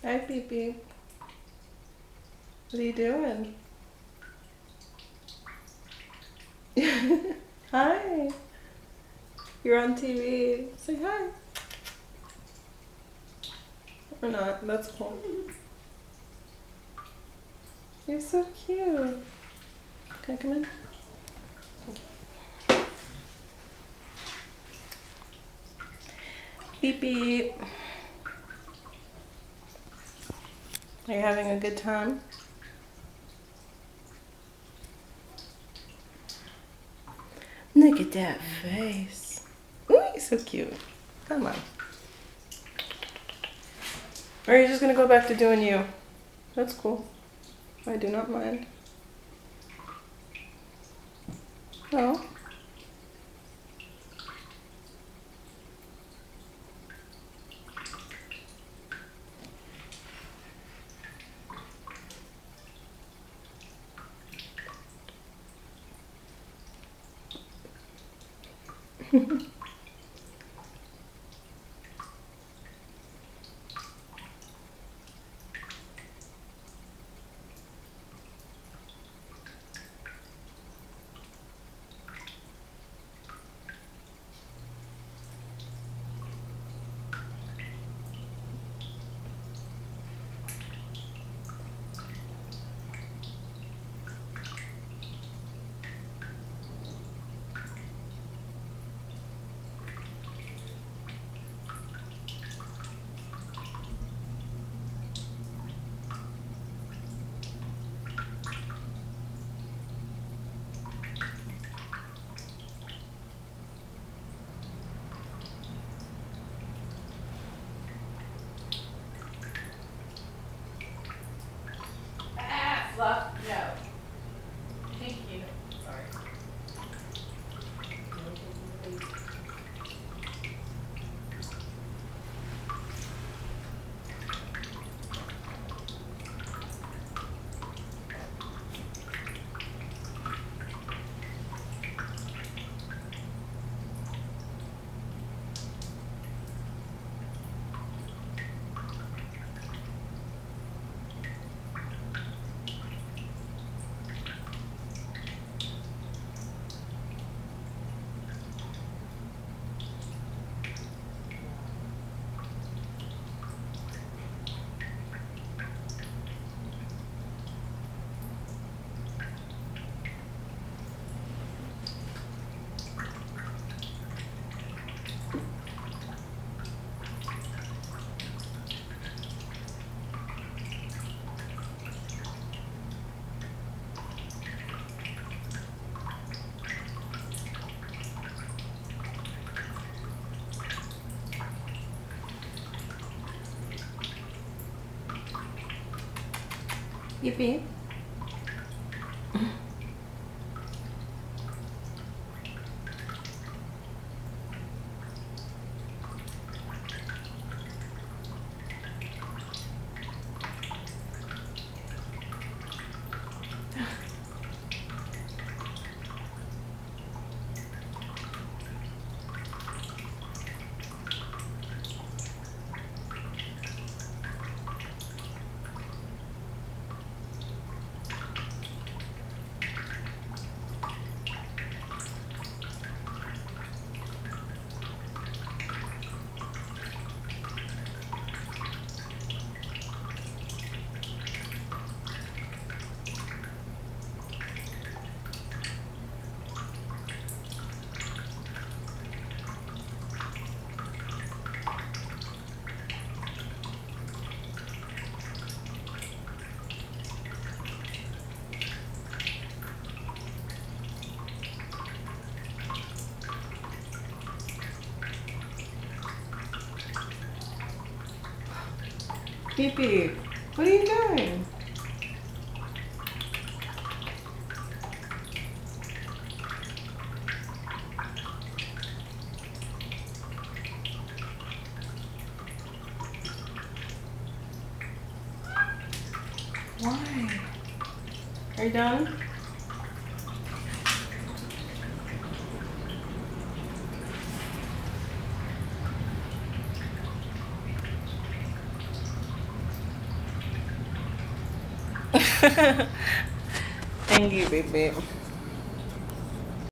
Hi, Beep Beep. What are you doing? Hi. You're on TV. Say hi. Or not. That's cool. You're so cute. Can I come in? Beep Beep. Are you having a good time? Look at that face. Ooh, you're so cute. Come on. Or are you just gonna go back to doing you? That's cool. I do not mind. Oh. Fluff, no. Thank you. Sorry. Yippee. Beep Beep. What are you doing? Why? Are you done? Thank you, baby.